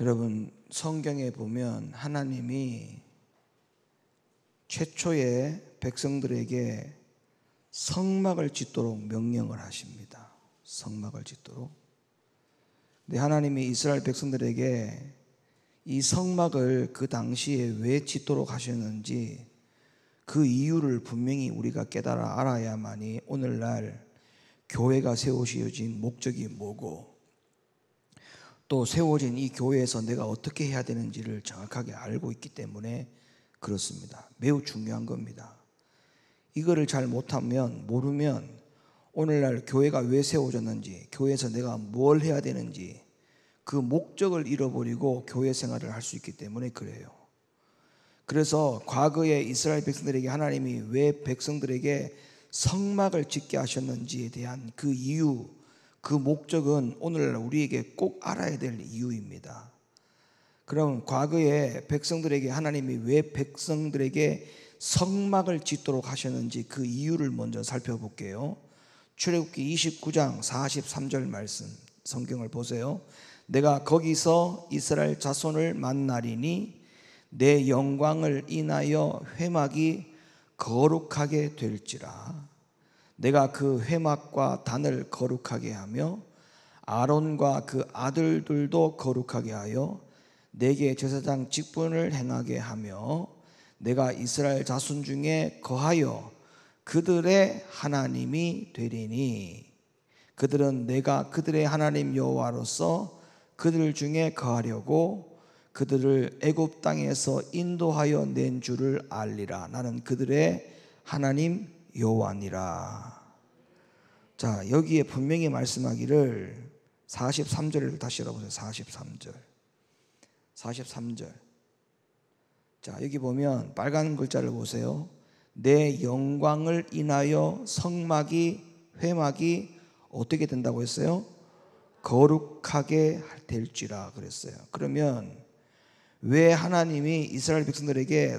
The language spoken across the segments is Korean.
여러분, 성경에 보면 하나님이 최초의 백성들에게 성막을 짓도록 명령을 하십니다. 성막을 짓도록. 근데 하나님이 이스라엘 백성들에게 이 성막을 그 당시에 왜 짓도록 하셨는지 그 이유를 분명히 우리가 깨달아 알아야만이 오늘날 교회가 세워진 목적이 뭐고, 또 세워진 이 교회에서 내가 어떻게 해야 되는지를 정확하게 알고 있기 때문에 그렇습니다. 매우 중요한 겁니다. 이거를 잘 못하면, 모르면 오늘날 교회가 왜 세워졌는지, 교회에서 내가 뭘 해야 되는지 그 목적을 잃어버리고 교회 생활을 할 수 있기 때문에 그래요. 그래서 과거에 이스라엘 백성들에게 하나님이 왜 백성들에게 성막을 짓게 하셨는지에 대한 그 이유, 그 목적은 오늘날 우리에게 꼭 알아야 될 이유입니다. 그럼 과거에 백성들에게 하나님이 왜 백성들에게 성막을 짓도록 하셨는지 그 이유를 먼저 살펴볼게요. 출애굽기 29장 43절 말씀 성경을 보세요. 내가 거기서 이스라엘 자손을 만나리니 내 영광을 인하여 회막이 거룩하게 될지라. 내가 그 회막과 단을 거룩하게 하며 아론과 그 아들들도 거룩하게 하여 내게 제사장 직분을 행하게 하며 내가 이스라엘 자손 중에 거하여 그들의 하나님이 되리니 그들은 내가 그들의 하나님 여호와로서 그들 중에 거하려고 그들을 애굽 땅에서 인도하여 낸 줄을 알리라. 나는 그들의 하나님 여호와니라. 자, 여기에 분명히 말씀하기를 43절을 다시 열어보세요. 43절. 자, 여기 보면 빨간 글자를 보세요. 내 영광을 인하여 회막이 어떻게 된다고 했어요? 거룩하게 될지라 그랬어요. 그러면 왜 하나님이 이스라엘 백성들에게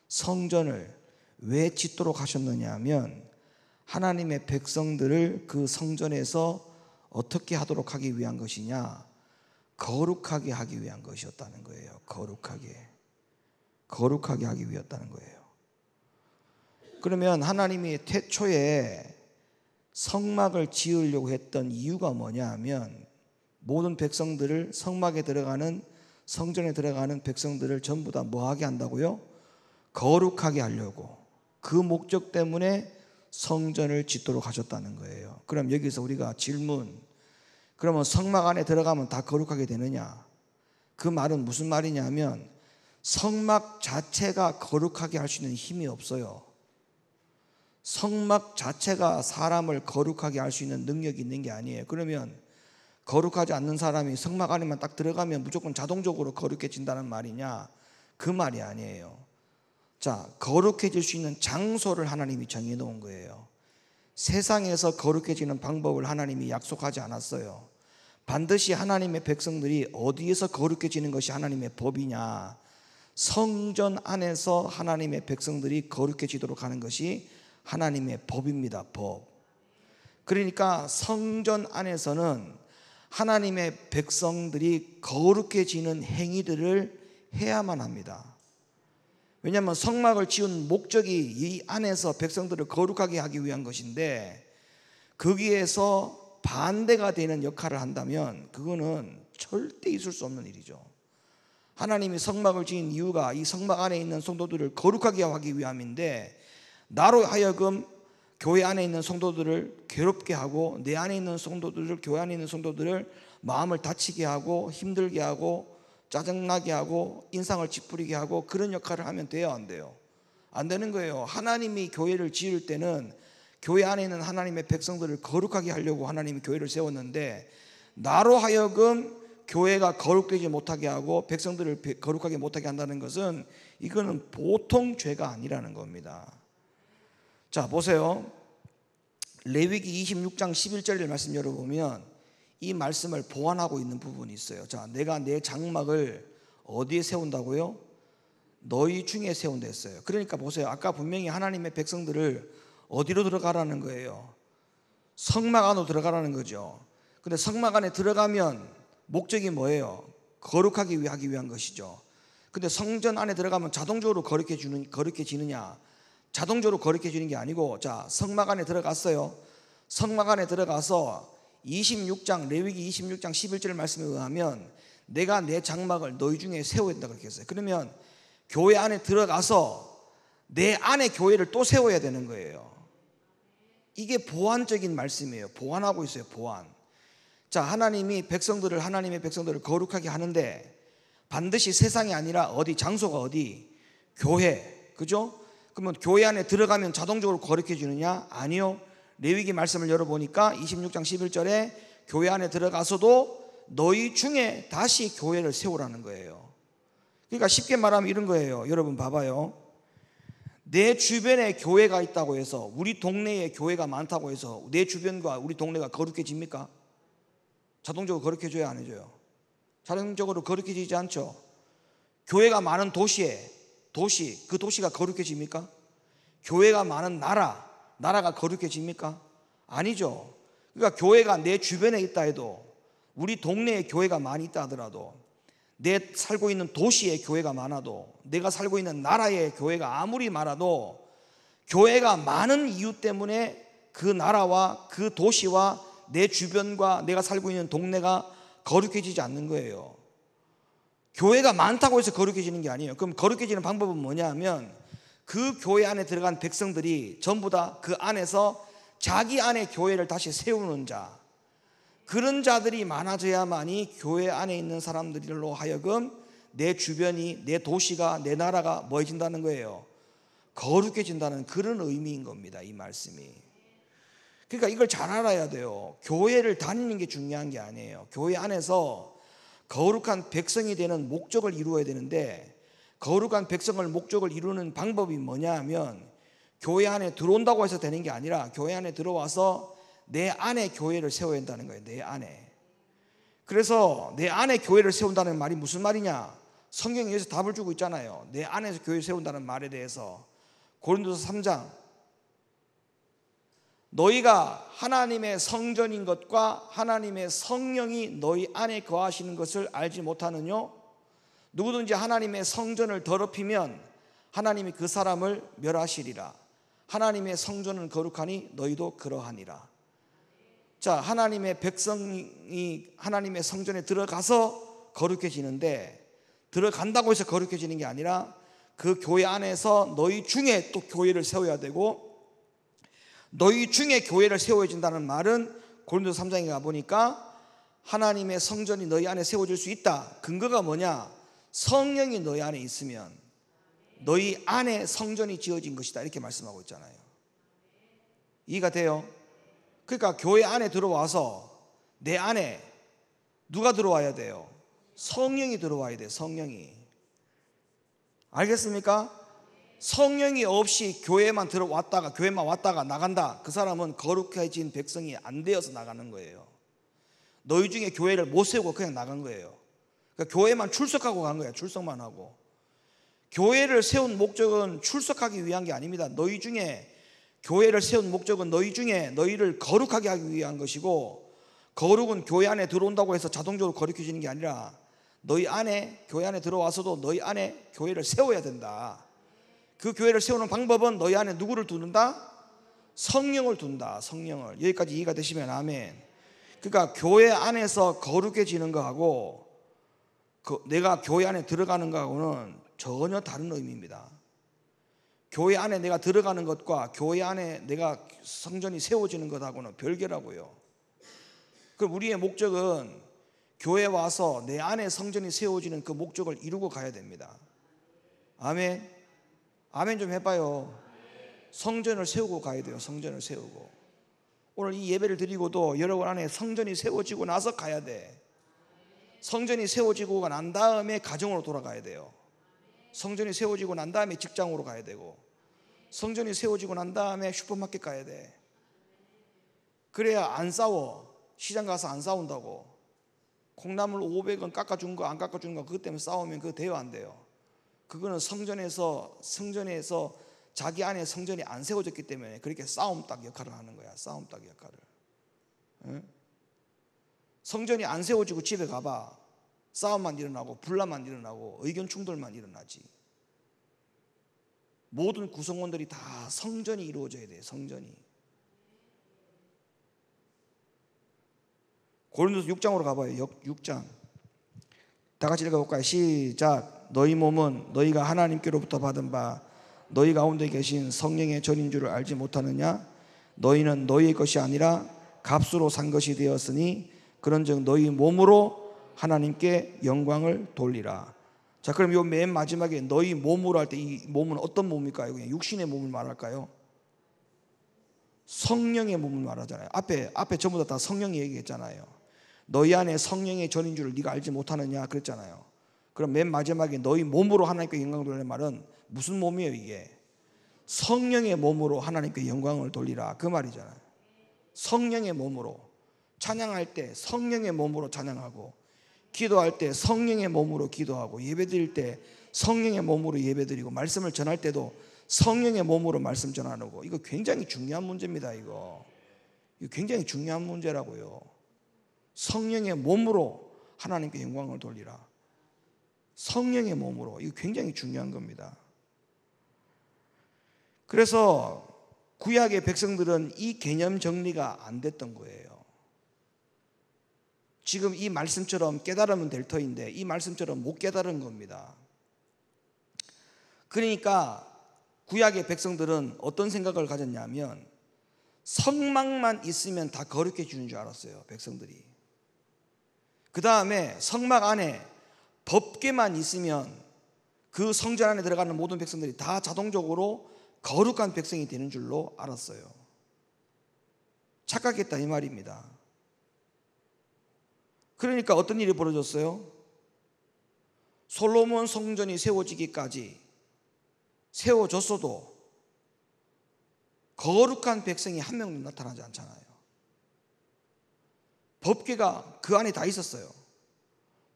성전을 왜 짓도록 하셨느냐 하면 하나님의 백성들을 그 성전에서 어떻게 하도록 하기 위한 것이냐? 거룩하게 하기 위한 것이었다는 거예요. 거룩하게 하기 위했다는 거예요. 그러면 하나님이 태초에 성막을 지으려고 했던 이유가 뭐냐 하면 모든 백성들을 성전에 들어가는 백성들을 전부 다 뭐하게 한다고요? 거룩하게 하려고. 그 목적 때문에 성전을 짓도록 하셨다는 거예요. 그럼 여기서 우리가 질문, 그러면 성막 안에 들어가면 다 거룩하게 되느냐? 그 말은 무슨 말이냐 하면 성막 자체가 거룩하게 할 수 있는 힘이 없어요. 성막 자체가 사람을 거룩하게 할 수 있는 능력이 있는 게 아니에요. 그러면 거룩하지 않는 사람이 성막 안에만 딱 들어가면 무조건 자동적으로 거룩해진다는 말이냐? 그 말이 아니에요. 자, 거룩해질 수 있는 장소를 하나님이 정해놓은 거예요. 세상에서 거룩해지는 방법을 하나님이 약속하지 않았어요. 반드시 하나님의 백성들이 어디에서 거룩해지는 것이 하나님의 법이냐? 성전 안에서 하나님의 백성들이 거룩해지도록 하는 것이 하나님의 법입니다. 법. 그러니까 성전 안에서는 하나님의 백성들이 거룩해지는 행위들을 해야만 합니다. 왜냐하면 성막을 지은 목적이 이 안에서 백성들을 거룩하게 하기 위한 것인데 거기에서 반대가 되는 역할을 한다면 그거는 절대 있을 수 없는 일이죠. 하나님이 성막을 지은 이유가 이 성막 안에 있는 성도들을 거룩하게 하기 위함인데 나로 하여금 교회 안에 있는 성도들을 괴롭게 하고 내 안에 있는 성도들을, 교회 안에 있는 성도들을 마음을 다치게 하고 힘들게 하고 짜증나게 하고 인상을 찌푸리게 하고 그런 역할을 하면 돼요, 안 돼요? 안 되는 거예요. 하나님이 교회를 지을 때는 교회 안에 있는 하나님의 백성들을 거룩하게 하려고 하나님이 교회를 세웠는데 나로 하여금 교회가 거룩되지 못하게 하고 백성들을 거룩하게 못하게 한다는 것은 이거는 보통 죄가 아니라는 겁니다. 자, 보세요. 레위기 26장 11절 말씀 열어보면 이 말씀을 보완하고 있는 부분이 있어요. 자, 내가 내 장막을 어디에 세운다고요? 너희 중에 세운다 했어요. 그러니까 보세요. 아까 분명히 하나님의 백성들을 어디로 들어가라는 거예요? 성막 안으로 들어가라는 거죠. 근데 성막 안에 들어가면 목적이 뭐예요? 거룩하게 하기 위한 것이죠. 근데 성전 안에 들어가면 자동적으로 거룩해지느냐? 자동적으로 거룩해지는 게 아니고, 자, 성막 안에 들어갔어요. 성막 안에 들어가서 26장 레위기 26장 11절 말씀에 의하면 내가 내 장막을 너희 중에 세워야 된다 그렇게 했어요. 그러면 교회 안에 들어가서 내 안에 교회를 또 세워야 되는 거예요. 이게 보완적인 말씀이에요. 보완하고 있어요. 보완. 자, 하나님의 백성들을 거룩하게 하는데 반드시 세상이 아니라 어디, 장소가 어디? 교회. 그죠? 그러면 교회 안에 들어가면 자동적으로 거룩해지느냐? 아니요. 레위기 말씀을 열어보니까 26장 11절에 교회 안에 들어가서도 너희 중에 다시 교회를 세우라는 거예요. 그러니까 쉽게 말하면 이런 거예요. 여러분 봐봐요. 내 주변에 교회가 있다고 해서, 우리 동네에 교회가 많다고 해서 내 주변과 우리 동네가 거룩해집니까? 자동적으로 거룩해져야 안 해줘요? 자동적으로 거룩해지지 않죠. 교회가 많은 그 도시가 거룩해집니까? 교회가 많은 나라가 거룩해집니까? 아니죠. 그러니까 교회가 내 주변에 있다 해도, 우리 동네에 교회가 많이 있다 하더라도, 내 살고 있는 도시에 교회가 많아도, 내가 살고 있는 나라에 교회가 아무리 많아도, 교회가 많은 이유 때문에 그 나라와 그 도시와 내 주변과 내가 살고 있는 동네가 거룩해지지 않는 거예요. 교회가 많다고 해서 거룩해지는 게 아니에요. 그럼 거룩해지는 방법은 뭐냐 하면, 그 교회 안에 들어간 백성들이 전부 다 그 안에서 자기 안에 교회를 다시 세우는 자, 그런 자들이 많아져야만이 교회 안에 있는 사람들로 하여금 내 주변이, 내 도시가, 내 나라가 뭐해진다는 거예요? 거룩해진다는 그런 의미인 겁니다, 이 말씀이. 그러니까 이걸 잘 알아야 돼요. 교회를 다니는 게 중요한 게 아니에요. 교회 안에서 거룩한 백성이 되는 목적을 이루어야 되는데, 거룩한 백성을 목적을 이루는 방법이 뭐냐 하면, 교회 안에 들어온다고 해서 되는 게 아니라 교회 안에 들어와서 내 안에 교회를 세워야 한다는 거예요. 내 안에. 그래서 내 안에 교회를 세운다는 말이 무슨 말이냐? 성경이 여기서 답을 주고 있잖아요. 내 안에서 교회 세운다는 말에 대해서. 고린도서 3장, 너희가 하나님의 성전인 것과 하나님의 성령이 너희 안에 거하시는 것을 알지 못하느냐? 누구든지 하나님의 성전을 더럽히면 하나님이 그 사람을 멸하시리라. 하나님의 성전은 거룩하니 너희도 그러하니라. 자, 하나님의 백성이 하나님의 성전에 들어가서 거룩해지는데, 들어간다고 해서 거룩해지는 게 아니라 그 교회 안에서 너희 중에 또 교회를 세워야 되고, 너희 중에 교회를 세워진다는 말은 고린도서 3장에 가보니까 하나님의 성전이 너희 안에 세워질 수 있다. 근거가 뭐냐? 성령이 너희 안에 있으면 너희 안에 성전이 지어진 것이다, 이렇게 말씀하고 있잖아요. 이해가 돼요? 그러니까 교회 안에 들어와서 내 안에 누가 들어와야 돼요? 성령이 들어와야 돼요. 성령이. 알겠습니까? 성령이 없이 교회만 왔다가 나간다, 그 사람은 거룩해진 백성이 안 되어서 나가는 거예요. 너희 중에 교회를 못 세우고 그냥 나간 거예요. 그러니까 교회만 출석하고 간 거예요. 출석만 하고. 교회를 세운 목적은 출석하기 위한 게 아닙니다. 너희 중에 교회를 세운 목적은 너희 중에 너희를 거룩하게 하기 위한 것이고, 거룩은 교회 안에 들어온다고 해서 자동적으로 거룩해지는 게 아니라 너희 안에, 교회 안에 들어와서도 너희 안에 교회를 세워야 된다. 그 교회를 세우는 방법은 너희 안에 누구를 두는다? 성령을 둔다. 성령을. 여기까지 이해가 되시면 아멘. 그러니까 교회 안에서 거룩해지는 거하고 내가 교회 안에 들어가는 거하고는 전혀 다른 의미입니다. 교회 안에 내가 들어가는 것과 교회 안에 내가 성전이 세워지는 것하고는 별개라고요. 그럼 우리의 목적은 교회에 와서 내 안에 성전이 세워지는 그 목적을 이루고 가야 됩니다. 아멘. 아멘 좀 해봐요. 성전을 세우고 가야 돼요. 성전을 세우고. 오늘 이 예배를 드리고도 여러분 안에 성전이 세워지고 나서 가야 돼. 성전이 세워지고 난 다음에 가정으로 돌아가야 돼요. 성전이 세워지고 난 다음에 직장으로 가야 되고, 성전이 세워지고 난 다음에 슈퍼마켓 가야 돼. 그래야 안 싸워. 시장 가서 안 싸운다고. 콩나물 500원 깎아준 거 안 깎아준 거 그것 때문에 싸우면 그거 돼요, 안 돼요? 그거는 성전에서 자기 안에 성전이 안 세워졌기 때문에 그렇게 싸움닭 역할을 하는 거야. 싸움닭 역할을. 응? 성전이 안 세워지고 집에 가봐. 싸움만 일어나고 분란만 일어나고 의견 충돌만 일어나지. 모든 구성원들이 다 성전이 이루어져야 돼요. 성전이. 고린도서 6장으로 가봐요. 6장. 다 같이 읽어볼까요? 시작. 너희 몸은 너희가 하나님께로부터 받은 바 너희 가운데 계신 성령의 전인 줄을 알지 못하느냐? 너희는 너희의 것이 아니라 값으로 산 것이 되었으니 그런즉 너희 몸으로 하나님께 영광을 돌리라. 자, 그럼 요 맨 마지막에 너희 몸으로 할 때 이 몸은 어떤 몸일까요? 그냥 육신의 몸을 말할까요? 성령의 몸을 말하잖아요. 앞에 전부 다 성령이 얘기했잖아요. 너희 안에 성령의 전인 줄을 네가 알지 못하느냐 그랬잖아요. 그럼 맨 마지막에 너희 몸으로 하나님께 영광을 돌리는 말은 무슨 몸이에요? 이게 성령의 몸으로 하나님께 영광을 돌리라 그 말이잖아요. 성령의 몸으로 찬양할 때 성령의 몸으로 찬양하고, 기도할 때 성령의 몸으로 기도하고, 예배드릴 때 성령의 몸으로 예배드리고, 말씀을 전할 때도 성령의 몸으로 말씀 전하는 거. 이거 굉장히 중요한 문제입니다. 이거 굉장히 중요한 문제라고요. 성령의 몸으로 하나님께 영광을 돌리라. 성령의 몸으로. 이거 굉장히 중요한 겁니다. 그래서 구약의 백성들은 이 개념 정리가 안 됐던 거예요. 지금 이 말씀처럼 깨달으면 될 터인데 이 말씀처럼 못 깨달은 겁니다. 그러니까 구약의 백성들은 어떤 생각을 가졌냐면 성막만 있으면 다 거룩해 주는 줄 알았어요. 백성들이. 그 다음에 성막 안에 법궤만 있으면 그 성전 안에 들어가는 모든 백성들이 다 자동적으로 거룩한 백성이 되는 줄로 알았어요. 착각했다 이 말입니다. 그러니까 어떤 일이 벌어졌어요? 솔로몬 성전이 세워지기까지 세워졌어도 거룩한 백성이 한 명도 나타나지 않잖아요. 법궤가 그 안에 다 있었어요.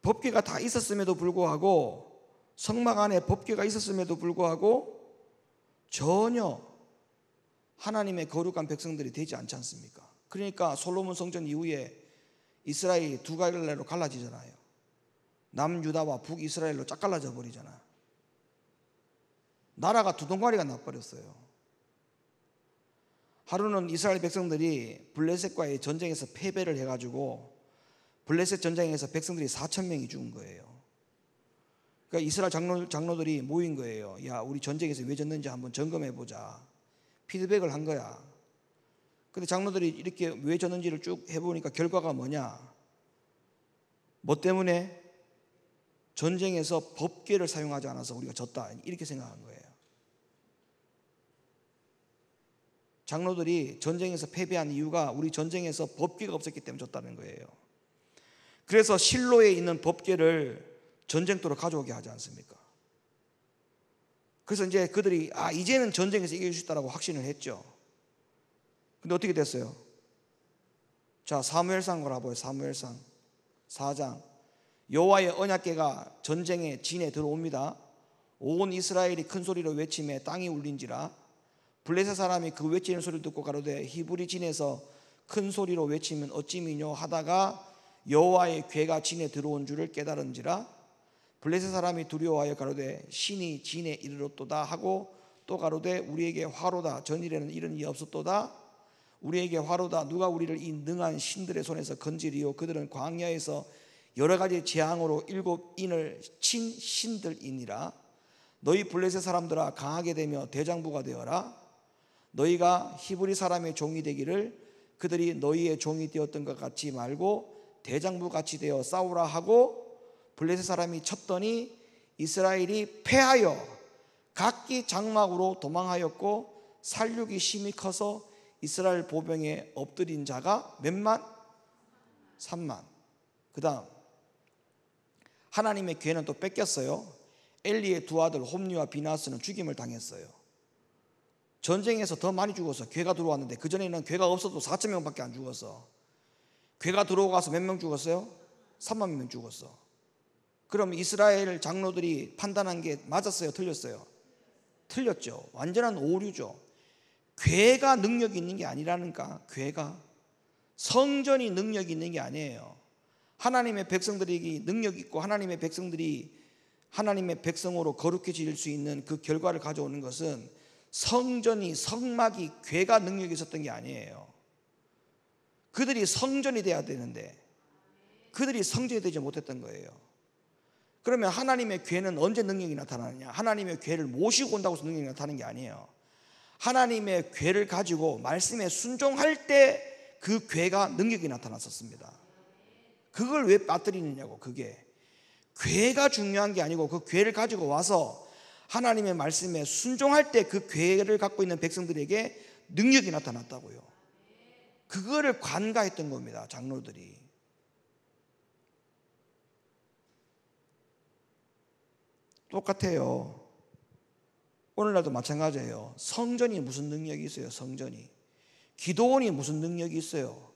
법궤가 다 있었음에도 불구하고, 성막 안에 법궤가 있었음에도 불구하고 전혀 하나님의 거룩한 백성들이 되지 않지 않습니까? 그러니까 솔로몬 성전 이후에 이스라엘이 두 갈래로 갈라지잖아요. 남유다와 북이스라엘로 쫙 갈라져 버리잖아. 나라가 두 동아리가 나버렸어요. 하루는 이스라엘 백성들이 블레셋과의 전쟁에서 패배를 해가지고 블레셋 전쟁에서 백성들이 4,000명이 죽은 거예요. 그러니까 이스라엘 장로들이 모인 거예요. 야, 우리 전쟁에서 왜 졌는지 한번 점검해보자. 피드백을 한 거야. 근데 장로들이 이렇게 왜 졌는지를 쭉 해보니까 결과가 뭐냐? 뭐 때문에? 전쟁에서 법궤를 사용하지 않아서 우리가 졌다, 이렇게 생각한 거예요. 장로들이 전쟁에서 패배한 이유가 우리 전쟁에서 법궤가 없었기 때문에 졌다는 거예요. 그래서 실로에 있는 법궤를 전쟁터로 가져오게 하지 않습니까? 그래서 이제 그들이 이제는 전쟁에서 이길 수 있다고 확신을 했죠. 근데 어떻게 됐어요? 자, 사무엘상 가봐요. 사무엘상 4장. 여호와의 언약궤가 전쟁의 진에 들어옵니다. 온 이스라엘이 큰 소리로 외치매 땅이 울린지라. 블레셋 사람이 그 외치는 소리를 듣고 가로되 히브리 진에서 큰 소리로 외치면 어찌미뇨 하다가 여호와의 궤가 진에 들어온 줄을 깨달은지라. 블레셋 사람이 두려워하여 가로되 신이 진에 이르렀도다 하고 또 가로되 우리에게 화로다. 전일에는 이런 일이 없었도다. 우리에게 화로다. 누가 우리를 이 능한 신들의 손에서 건지리요. 그들은 광야에서 여러 가지 재앙으로 7인을 친 신들이니라. 너희 블레셋 사람들아 강하게 되며 대장부가 되어라. 너희가 히브리 사람의 종이 되기를 그들이 너희의 종이 되었던 것 같이 말고 대장부 같이 되어 싸우라 하고, 블레셋 사람이 쳤더니 이스라엘이 패하여 각기 장막으로 도망하였고 살육이 심히 커서 이스라엘 보병에 엎드린 자가 몇만? 3만. 그 다음 하나님의 궤는 또 뺏겼어요. 엘리의 두 아들 홈리와 비나스는 죽임을 당했어요. 전쟁에서 더 많이 죽어서 궤가 들어왔는데 그전에는 궤가 없어도 4,000명밖에 안 죽었어. 궤가 들어와서 몇 명 죽었어요? 3만 명 죽었어. 그럼 이스라엘 장로들이 판단한 게 맞았어요? 틀렸어요? 틀렸죠. 완전한 오류죠. 궤가 능력이 있는 게 아니라니까. 궤가 성전이 능력이 있는 게 아니에요. 하나님의 백성들이 능력 있고 하나님의 백성들이 하나님의 백성으로 거룩해질 수 있는 그 결과를 가져오는 것은 성전이, 성막이, 궤가 능력이 있었던 게 아니에요. 그들이 성전이 돼야 되는데 그들이 성전이 되지 못했던 거예요. 그러면 하나님의 궤는 언제 능력이 나타나느냐? 하나님의 궤를 모시고 온다고 해서 능력이 나타나는 게 아니에요. 하나님의 궤를 가지고 말씀에 순종할 때 그 궤가 능력이 나타났었습니다. 그걸 왜 빠뜨리느냐고. 그게 궤가 중요한 게 아니고 그 궤를 가지고 와서 하나님의 말씀에 순종할 때 그 궤를 갖고 있는 백성들에게 능력이 나타났다고요. 그거를 관가했던 겁니다, 장로들이. 똑같아요. 오늘날도 마찬가지예요. 성전이 무슨 능력이 있어요? 성전이. 기도원이 무슨 능력이 있어요?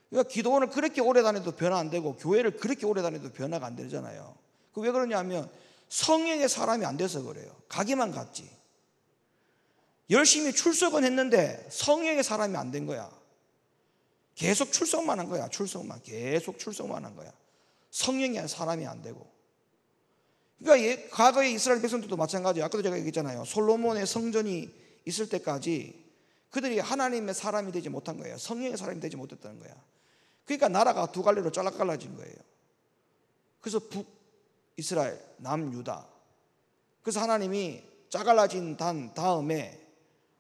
그러니까 기도원을 그렇게 오래 다녀도 변화 안 되고 교회를 그렇게 오래 다녀도 변화가 안 되잖아요. 그 왜 그러냐면 성령의 사람이 안 돼서 그래요. 가기만 갔지. 열심히 출석은 했는데 성령의 사람이 안 된 거야. 계속 출석만 한 거야. 계속 출석만 한 거야. 성령의 사람이 안 되고. 그러니까 과거의 이스라엘 백성들도 마찬가지예요. 아까도 제가 얘기했잖아요. 솔로몬의 성전이 있을 때까지 그들이 하나님의 사람이 되지 못한 거예요. 성령의 사람이 되지 못했다는 거야. 그러니까 나라가 두 갈래로 잘라갈라진 거예요. 그래서 북이스라엘, 남유다. 그래서 하나님이 짜갈라진 다음에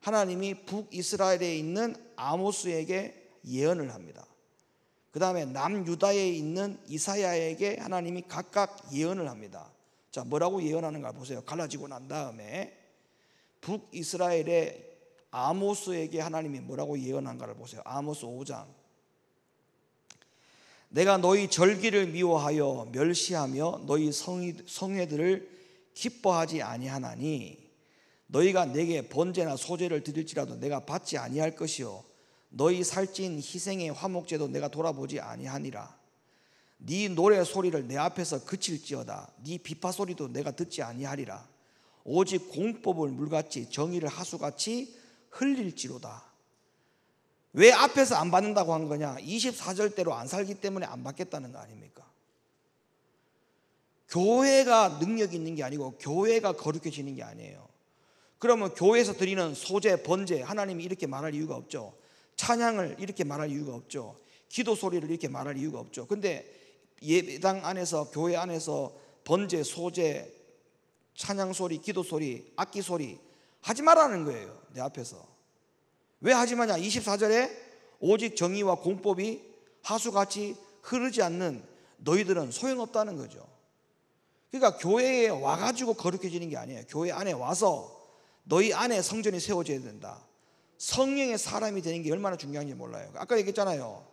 하나님이 북이스라엘에 있는 아모스에게 예언을 합니다. 그 다음에 남유다에 있는 이사야에게 하나님이 각각 예언을 합니다. 자, 뭐라고 예언하는가 보세요. 갈라지고 난 다음에 북이스라엘의 아모스에게 하나님이 뭐라고 예언한가를 보세요. 아모스 5장. 내가 너희 절기를 미워하여 멸시하며 너희 성회들을 기뻐하지 아니하나니 너희가 내게 번제나 소제를 드릴지라도 내가 받지 아니할 것이요 너희 살찐 희생의 화목제도 내가 돌아보지 아니하니라. 네 노래 소리를 내 앞에서 그칠지어다. 네 비파 소리도 내가 듣지 아니하리라. 오직 공법을 물같이 정의를 하수같이 흘릴지로다. 왜 앞에서 안 받는다고 한 거냐? 24절대로 안 살기 때문에 안 받겠다는 거 아닙니까? 교회가 능력이 있는 게 아니고 교회가 거룩해지는 게 아니에요. 그러면 교회에서 드리는 소제, 번제, 하나님이 이렇게 말할 이유가 없죠. 찬양을 이렇게 말할 이유가 없죠. 기도 소리를 이렇게 말할 이유가 없죠. 근데 예배당 안에서, 교회 안에서 번제, 소제, 찬양 소리, 기도 소리, 악기 소리 하지 말라는 거예요. 내 앞에서. 왜 하지 마냐? 24절에 오직 정의와 공법이 하수같이 흐르지 않는 너희들은 소용없다는 거죠. 그러니까 교회에 와가지고 거룩해지는 게 아니에요. 교회 안에 와서 너희 안에 성전이 세워져야 된다. 성령의 사람이 되는 게 얼마나 중요한지 몰라요. 아까 얘기했잖아요.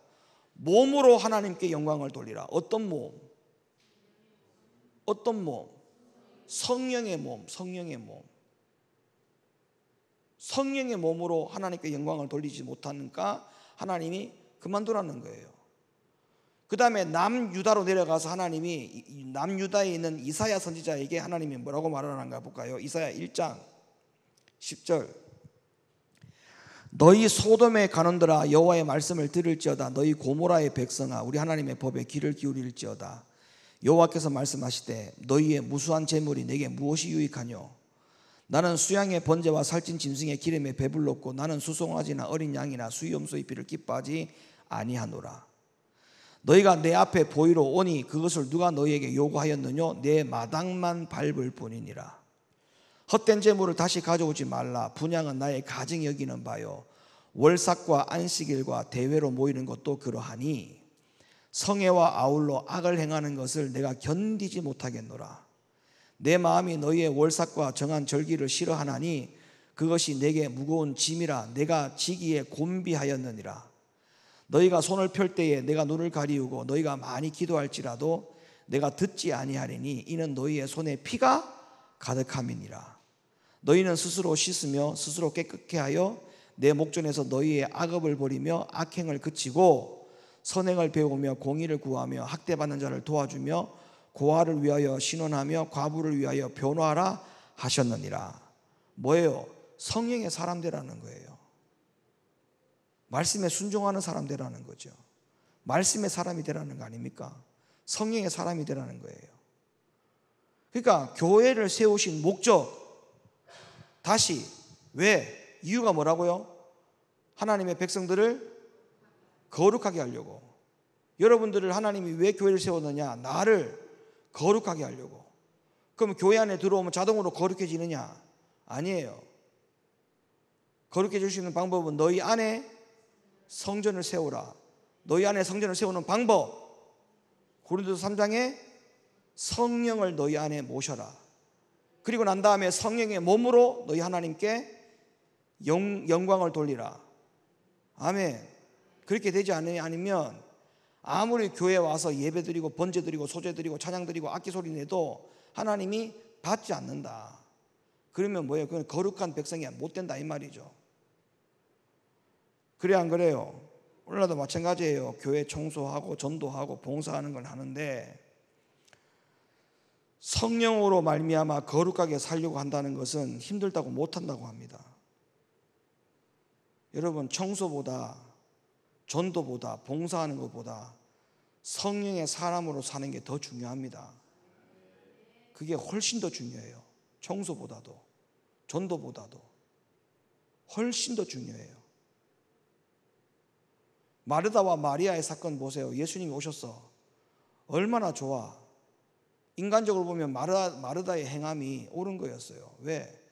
몸으로 하나님께 영광을 돌리라. 어떤 몸? 어떤 몸? 성령의 몸, 성령의 몸. 성령의 몸으로 하나님께 영광을 돌리지 못하니까 하나님이 그만두라는 거예요. 그 다음에 남유다로 내려가서 하나님이 남유다에 있는 이사야 선지자에게 하나님이 뭐라고 말하는가 볼까요? 이사야 1장 10절. 너희 소돔의 간원들아 여호와의 말씀을 들을지어다. 너희 고모라의 백성아 우리 하나님의 법에 귀를 기울일지어다. 여호와께서 말씀하시되 너희의 무수한 재물이 내게 무엇이 유익하뇨? 나는 수양의 번제와 살찐 짐승의 기름에 배불렀고 나는 수송아지나 어린 양이나 수염소의 피를 기뻐하지 아니하노라. 너희가 내 앞에 보이러 오니 그것을 누가 너희에게 요구하였느뇨? 내 마당만 밟을 뿐이니라. 헛된 재물을 다시 가져오지 말라. 분향은 나의 가증이 여기는 바요. 월삭과 안식일과 대회로 모이는 것도 그러하니 성회와 아울러 악을 행하는 것을 내가 견디지 못하겠노라. 내 마음이 너희의 월삭과 정한 절기를 싫어하나니 그것이 내게 무거운 짐이라 내가 지기에 곤비하였느니라. 너희가 손을 펼 때에 내가 눈을 가리우고 너희가 많이 기도할지라도 내가 듣지 아니하리니 이는 너희의 손에 피가 가득함이니라. 너희는 스스로 씻으며 스스로 깨끗게 하여 내 목전에서 너희의 악업을 버리며 악행을 그치고 선행을 배우며 공의를 구하며 학대받는 자를 도와주며 고아를 위하여 신원하며 과부를 위하여 변호하라 하셨느니라. 뭐예요? 성령의 사람 되라는 거예요. 말씀에 순종하는 사람 되라는 거죠. 말씀의 사람이 되라는 거 아닙니까? 성령의 사람이 되라는 거예요. 그러니까 교회를 세우신 목적, 다시 왜? 이유가 뭐라고요? 하나님의 백성들을 거룩하게 하려고. 여러분들을 하나님이 왜 교회를 세웠느냐? 나를 거룩하게 하려고. 그럼 교회 안에 들어오면 자동으로 거룩해지느냐? 아니에요. 거룩해질 수 있는 방법은 너희 안에 성전을 세우라. 너희 안에 성전을 세우는 방법, 고린도서 3장에 성령을 너희 안에 모셔라. 그리고 난 다음에 성령의 몸으로 너희 하나님께 영광을 돌리라. 아멘. 그렇게 되지 않으면 아무리 교회에 와서 예배 드리고 번제 드리고 소제 드리고 찬양 드리고 악기 소리 내도 하나님이 받지 않는다. 그러면 뭐예요? 그건 거룩한 백성이 못 된다 이 말이죠. 그래 안 그래요? 오늘날도 마찬가지예요. 교회 청소하고 전도하고 봉사하는 걸 하는데 성령으로 말미암아 거룩하게 살려고 한다는 것은 힘들다고 못한다고 합니다. 여러분, 청소보다 전도보다 봉사하는 것보다 성령의 사람으로 사는 게 더 중요합니다. 그게 훨씬 더 중요해요. 청소보다도 전도보다도 훨씬 더 중요해요. 마르다와 마리아의 사건 보세요. 예수님이 오셨어. 얼마나 좋아. 인간적으로 보면 마르다의 행함이 옳은 거였어요. 왜?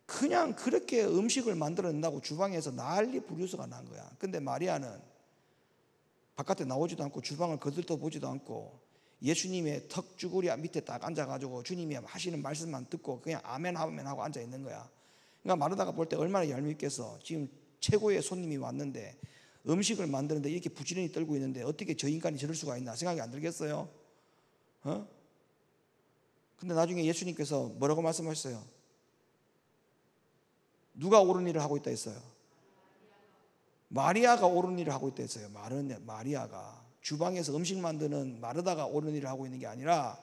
그냥 그렇게 음식을 만들어낸다고 주방에서 난리 부르스가 난 거야. 근데 마리아는 바깥에 나오지도 않고 주방을 거들떠 보지도 않고 예수님의 턱주구리 밑에 딱 앉아가지고 주님이 하시는 말씀만 듣고 그냥 아멘 아멘 하고 앉아 있는 거야. 그러니까 마르다가 볼 때 얼마나 얄밉겠어. 지금 최고의 손님이 왔는데 음식을 만드는데 이렇게 부지런히 떨고 있는데 어떻게 저 인간이 저럴 수가 있나 생각이 안 들겠어요? 근데 나중에 예수님께서 뭐라고 말씀하셨어요? 누가 옳은 일을 하고 있다 했어요? 마리아가 옳은 일을 하고 있다 했어요. 마리아가 주방에서 음식 만드는 마르다가 옳은 일을 하고 있는 게 아니라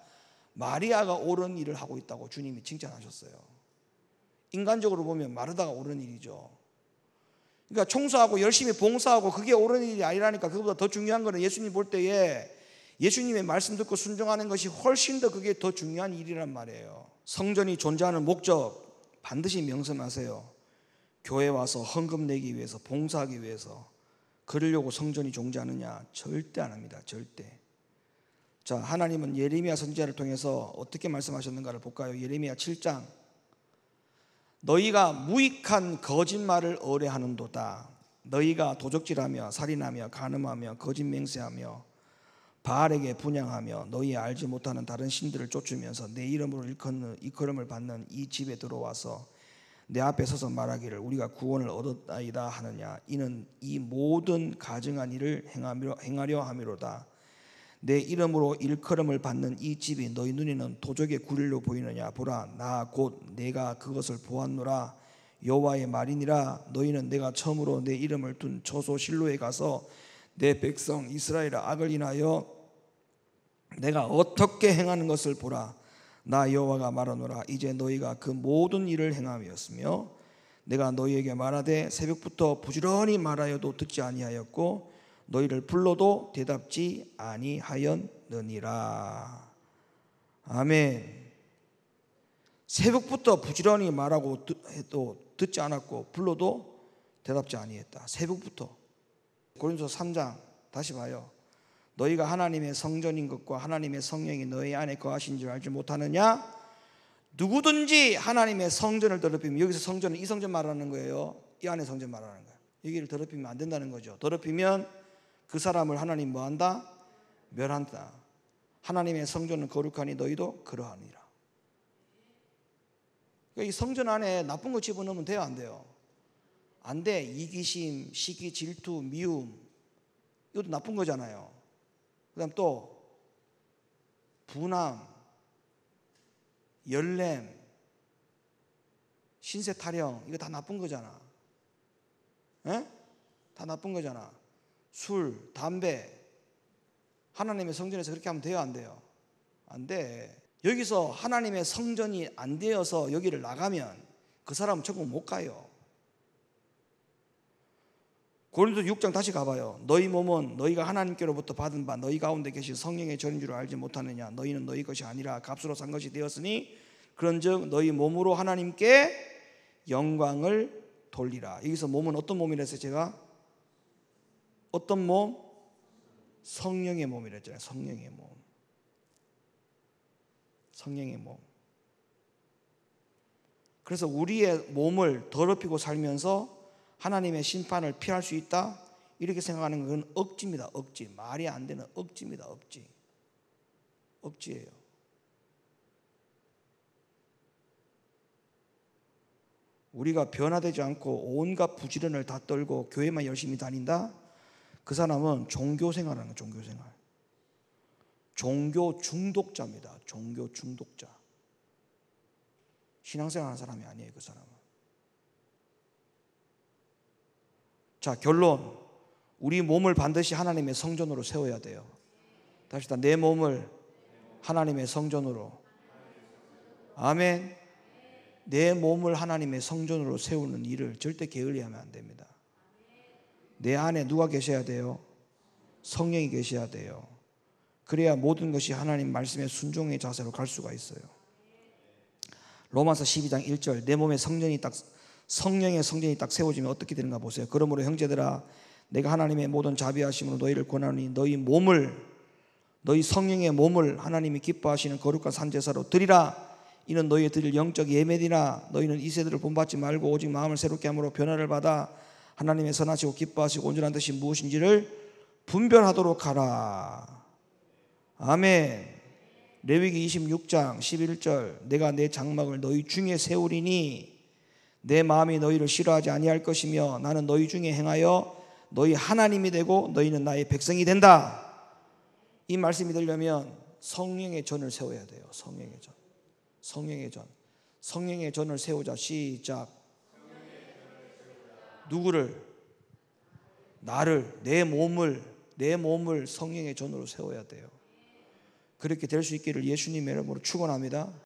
마리아가 옳은 일을 하고 있다고 주님이 칭찬하셨어요. 인간적으로 보면 마르다가 옳은 일이죠. 그러니까 청소하고 열심히 봉사하고 그게 옳은 일이 아니라니까. 그것보다 더 중요한 거는 예수님 볼 때에 예수님의 말씀 듣고 순종하는 것이 훨씬 더 그게 더 중요한 일이란 말이에요. 성전이 존재하는 목적 반드시 명심하세요. 교회 와서 헌금 내기 위해서 봉사하기 위해서 그러려고 성전이 존재하느냐? 절대 안 합니다. 절대. 자, 하나님은 예레미야 선지자를 통해서 어떻게 말씀하셨는가를 볼까요? 예레미야 7장. 너희가 무익한 거짓말을 의뢰하는도다. 너희가 도적질하며 살인하며 간음하며 거짓 맹세하며 바알에게 분향하며 너희 알지 못하는 다른 신들을 쫓으면서 내 이름으로 일컬음을 받는 이 집에 들어와서 내 앞에 서서 말하기를 우리가 구원을 얻었나이다 하느냐. 이는 이 모든 가증한 일을 행하려 함이로다. 내 이름으로 일컬음을 받는 이 집이 너희 눈에는 도적의 구릴로 보이느냐. 보라, 나 곧 내가 그것을 보았노라. 여호와의 말이니라. 너희는 내가 처음으로 내 이름을 둔 처소 실로에 가서 내 백성 이스라엘의 악을 인하여 내가 어떻게 행하는 것을 보라. 나 여호와가 말하노라. 이제 너희가 그 모든 일을 행함이었으며 내가 너희에게 말하되 새벽부터 부지런히 말하여도 듣지 아니하였고 너희를 불러도 대답지 아니하였느니라. 아멘. 새벽부터 부지런히 말하고 해도 듣지 않았고 불러도 대답지 아니했다. 새벽부터. 고린도서 3장 다시 봐요. 너희가 하나님의 성전인 것과 하나님의 성령이 너희 안에 거하신 줄 알지 못하느냐? 누구든지 하나님의 성전을 더럽히면, 여기서 성전은 이 성전 말하는 거예요. 이 안에 성전 말하는 거예요. 여기를 더럽히면 안 된다는 거죠. 더럽히면 그 사람을 하나님 뭐한다? 멸한다. 하나님의 성전은 거룩하니 너희도 그러하니라. 그러니까 이 성전 안에 나쁜 거 집어넣으면 돼요, 안 돼요? 안 돼. 이기심, 시기, 질투, 미움, 이것도 나쁜 거잖아요. 그 다음 또 분함, 열렘, 신세 타령, 이거 다 나쁜 거잖아. 에? 다 나쁜 거잖아. 술, 담배. 하나님의 성전에서 그렇게 하면 돼요, 안 돼요? 안 돼. 여기서 하나님의 성전이 안 되어서 여기를 나가면 그 사람은 천국 못 가요. 고린도 6장 다시 가봐요. 너희 몸은 너희가 하나님께로부터 받은 바 너희 가운데 계신 성령의 전인 줄 알지 못하느냐. 너희는 너희 것이 아니라 값으로 산 것이 되었으니 그런즉 너희 몸으로 하나님께 영광을 돌리라. 여기서 몸은 어떤 몸이라 했어요? 제가 어떤 몸? 성령의 몸이라 했잖아요. 성령의 몸. 성령의 몸. 그래서 우리의 몸을 더럽히고 살면서 하나님의 심판을 피할 수 있다? 이렇게 생각하는 건 억지입니다. 억지. 말이 안 되는 억지입니다. 억지. 억지예요. 우리가 변화되지 않고 온갖 부지런을 다 떨고 교회만 열심히 다닌다? 그 사람은 종교 생활하는 거예요. 종교 생활. 종교 중독자입니다. 종교 중독자. 신앙생활 하는 사람이 아니에요. 그 사람은. 자, 결론. 우리 몸을 반드시 하나님의 성전으로 세워야 돼요. 다시 내 몸을 하나님의 성전으로. 아멘. 내 몸을 하나님의 성전으로 세우는 일을 절대 게을리하면 안 됩니다. 내 안에 누가 계셔야 돼요? 성령이 계셔야 돼요. 그래야 모든 것이 하나님 말씀의 순종의 자세로 갈 수가 있어요. 로마서 12장 1절. 내 몸에 성령의 성전이 딱 세워지면 어떻게 되는가 보세요. 그러므로 형제들아 내가 하나님의 모든 자비하심으로 너희를 권하노니 너희 성령의 몸을 하나님이 기뻐하시는 거룩한 산제사로 드리라. 이는 너희의 드릴 영적 예배니라. 너희는 이 세대를 본받지 말고 오직 마음을 새롭게 함으로 변화를 받아 하나님의 선하시고 기뻐하시고 온전한 뜻이 무엇인지를 분별하도록 하라. 아멘. 레위기 26장 11절. 내가 내 장막을 너희 중에 세우리니 내 마음이 너희를 싫어하지 아니할 것이며 나는 너희 중에 행하여 너희 하나님이 되고 너희는 나의 백성이 된다. 이 말씀이 되려면 성령의 전을 세워야 돼요. 성령의 전. 성령의 전. 성령의 전을 세우자. 시작. 누구를? 나를, 내 몸을 성령의 전으로 세워야 돼요. 그렇게 될 수 있기를 예수님의 이름으로 축원합니다.